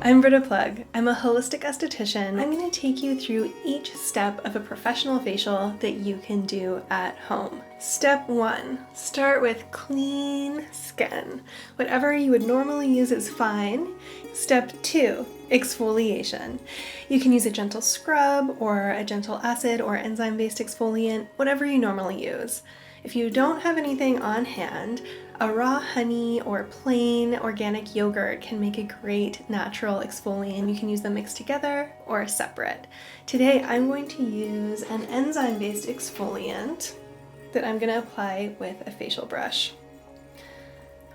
I'm Britta Plug. I'm a holistic esthetician. I'm going to take you through each step of a professional facial that you can do at home. Step 1, start with clean skin. Whatever you would normally use is fine. Step 2, exfoliation. You can use a gentle scrub or a gentle acid or enzyme-based exfoliant, whatever you normally use. If you don't have anything on hand, a raw honey or plain organic yogurt can make a great natural exfoliant. You can use them mixed together or separate. Today I'm going to use an enzyme-based exfoliant that I'm going to apply with a facial brush.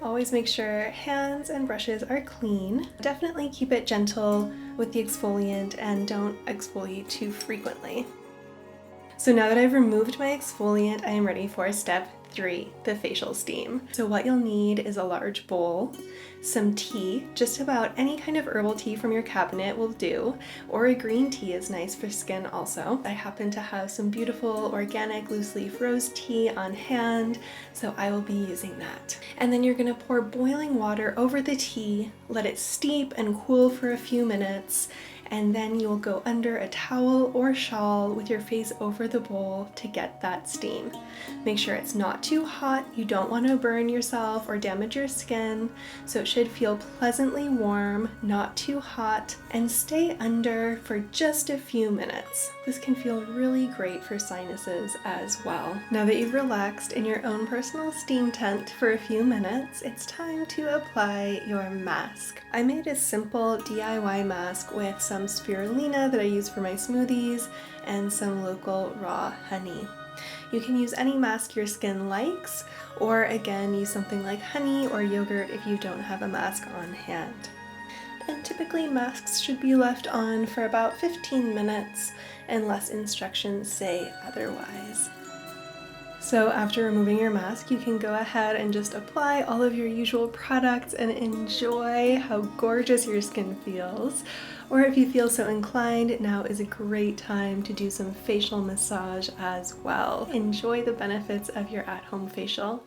Always make sure hands and brushes are clean. Definitely keep it gentle with the exfoliant and don't exfoliate too frequently. So now that I've removed my exfoliant, I am ready for step 3, the facial steam. So what you'll need is a large bowl, some tea, just about any kind of herbal tea from your cabinet will do, or a green tea is nice for skin also. I happen to have some beautiful organic loose leaf rose tea on hand, so I will be using that. And then you're gonna pour boiling water over the tea, let it steep and cool for a few minutes, and then you'll go under a towel or shawl with your face over the bowl to get that steam. Make sure it's not too hot. You don't want to burn yourself or damage your skin, so it should feel pleasantly warm, not too hot, and stay under for just a few minutes. This can feel really great for sinuses as well. Now that you've relaxed in your own personal steam tent for a few minutes, it's time to apply your mask. I made a simple DIY mask with some spirulina that I use for my smoothies and some local raw honey. You can use any mask your skin likes, or again use something like honey or yogurt if you don't have a mask on hand. And typically masks should be left on for about 15 minutes unless instructions say otherwise. So after removing your mask, you can go ahead and just apply all of your usual products and enjoy how gorgeous your skin feels. Or if you feel so inclined, now is a great time to do some facial massage as well. Enjoy the benefits of your at-home facial.